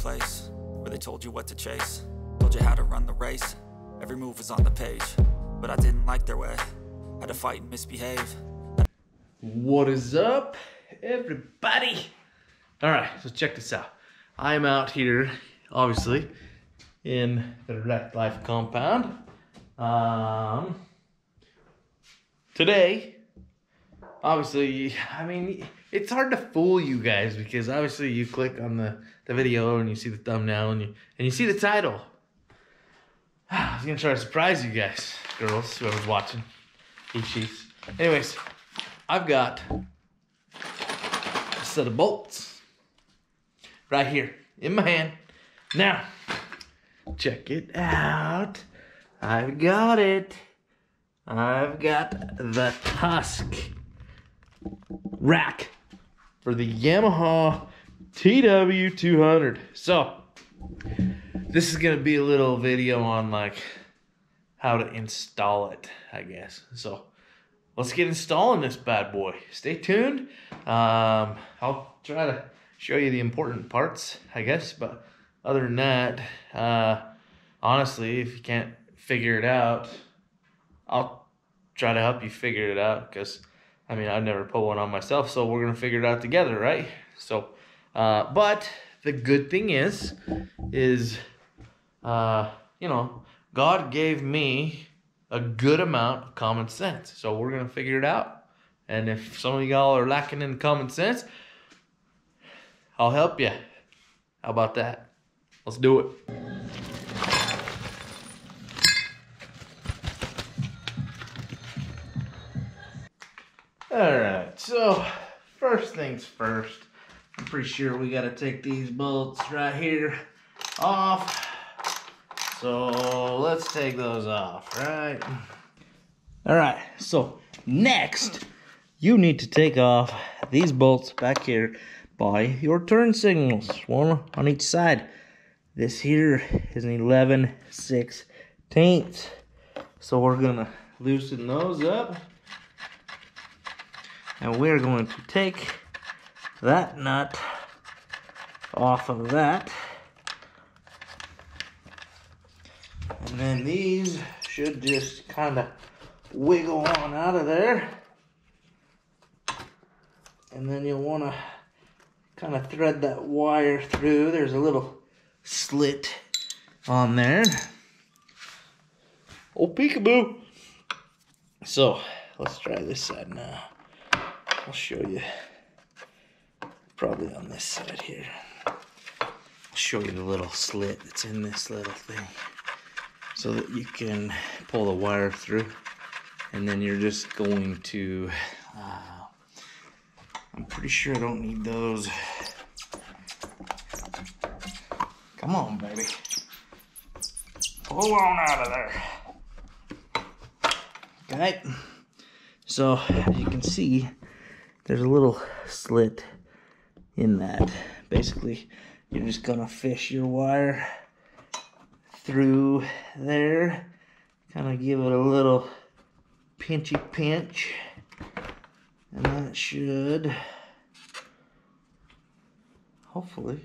place where they told you what to chase, told you how to run the race. Every move was on the page, but I didn't like their way. Had to fight and misbehave. What is up, everybody? All right, so check this out. I'm out here, obviously, in the Wrecked Life compound. Today, obviously, I mean, it's hard to fool you guys because obviously you click on the video and you see the thumbnail and you see the title. I was gonna try to surprise you guys, girls, whoever's watching. Chiefs. Anyways, I've got a set of bolts right here in my hand. Now, check it out. I've got it. I've got the Tusk rack for the Yamaha TW200. So, this is gonna be a little video on like how to install it, I guess. So let's get installing this bad boy. Stay tuned. I'll try to show you the important parts, I guess. But other than that, honestly, if you can't figure it out, I'll try to help you figure it out. Because, I mean, I've never put one on myself. So we're going to figure it out together, right? So, but the good thing is, you know, God gave me a good amount of common sense. So we're going to figure it out. And if some of y'all are lacking in common sense, I'll help you. How about that? Let's do it. All right, so first things first, I'm pretty sure we got to take these bolts right here off. So let's take those off, right? All right, so next you need to take off these bolts back here by your turn signals, one on each side. This here is an 11/16. So we're gonna loosen those up. And we're going to take that nut off of that. And then these should just kind of wiggle on out of there. And then you'll want to kind of thread that wire through. There's a little slit on there. Oh, peekaboo. So, let's try this side now. I'll show you. Probably on this side here. I'll show you the little slit that's in this little thing, so that you can pull the wire through. And then you're just going to, I'm pretty sure I don't need those. Come on, baby. Pull on out of there. Okay. So, as you can see, there's a little slit in that. Basically, you're just gonna fish your wire through there, kind of give it a little pinchy pinch, and that should hopefully,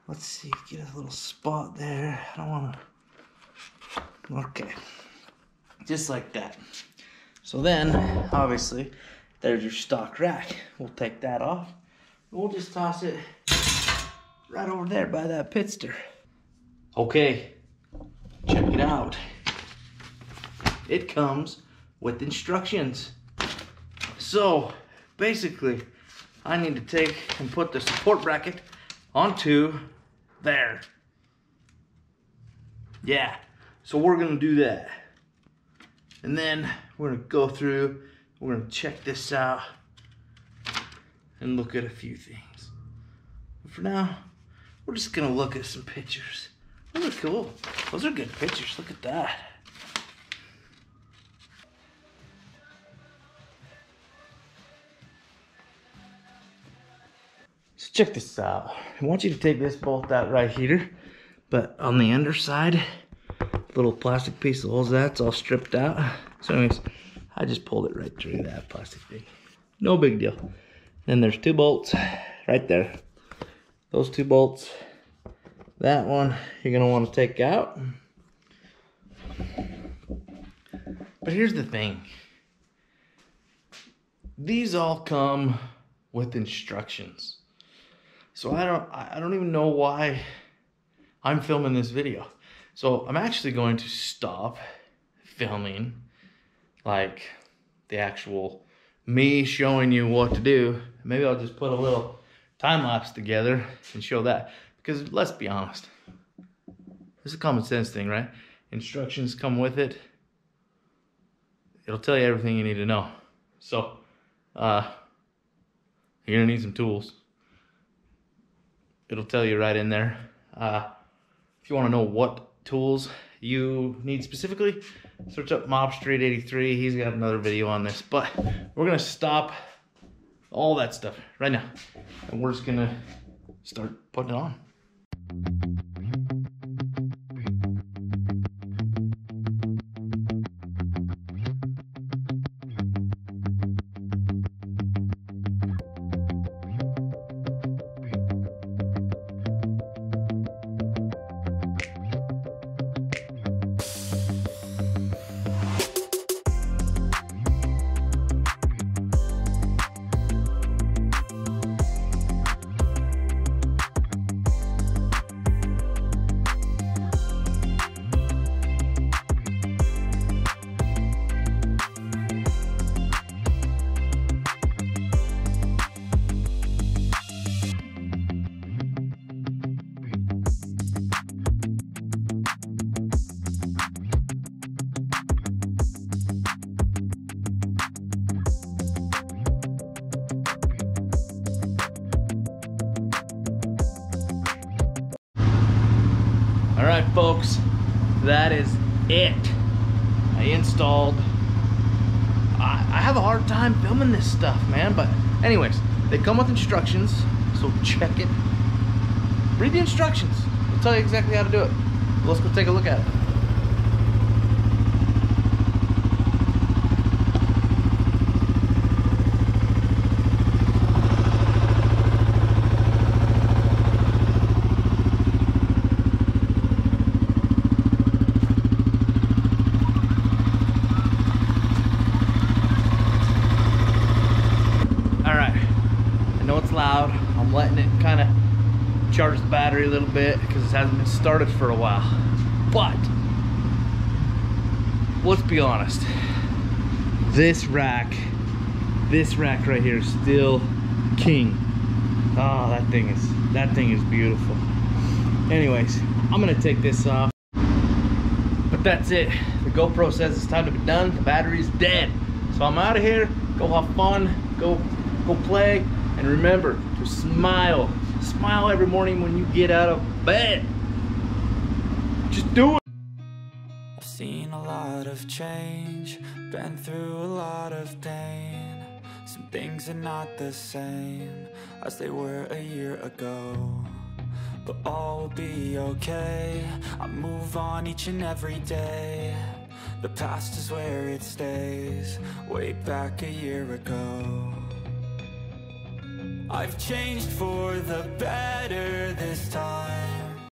let's see, get a little spot there. I don't want to, okay, just like that. So then, obviously, there's your stock rack. We'll take that off. We'll just toss it right over there by that pitster. Okay, check it out. It comes with instructions. So, basically, I need to take and put the support bracket onto there. Yeah, so we're gonna do that. And then we're gonna go through, we're gonna check this out and look at a few things. But for now, we're just gonna look at some pictures. Those are cool. Those are good pictures. Look at that. So check this out. I want you to take this bolt out right here, but on the underside, little plastic piece that holds that's all stripped out. So anyways, I just pulled it right through that plastic thing. No big deal. Then there's two bolts right there. Those two bolts That one you're gonna want to take out. But here's the thing. These all come with instructions. So I don't even know why I'm filming this video. So I'm actually going to stop filming like the actual me showing you what to do. Maybe I'll just put a little time lapse together and show that. Because let's be honest, this is a common sense thing, right? Instructions come with it. It'll tell you everything you need to know. So, you're gonna need some tools. It'll tell you right in there. If you wanna know what tools you need specifically, search up Mob Street 83. He's got another video on this, but we're gonna stop all that stuff right now. And we're just gonna start putting it on. All right, folks, that is it. I installed. I have a hard time filming this stuff, man, but anyways, they come with instructions, so check it. Read the instructions. They'll tell you exactly how to do it. Let's go take a look at it. Loud. I'm letting it kind of charge the battery a little bit because it hasn't been started for a while. But let's be honest, this rack right here is still king. Oh, that thing is beautiful. Anyways, I'm gonna take this off. But that's it. The GoPro says it's time to be done. The battery's dead. So I'm out of here. Go have fun. Go play. And remember to smile. Smile every morning when you get out of bed. Just do it. I've seen a lot of change, been through a lot of pain. Some things are not the same as they were a year ago, but all will be okay. I move on each and every day. The past is where it stays, way back a year ago. I've changed for the better this time.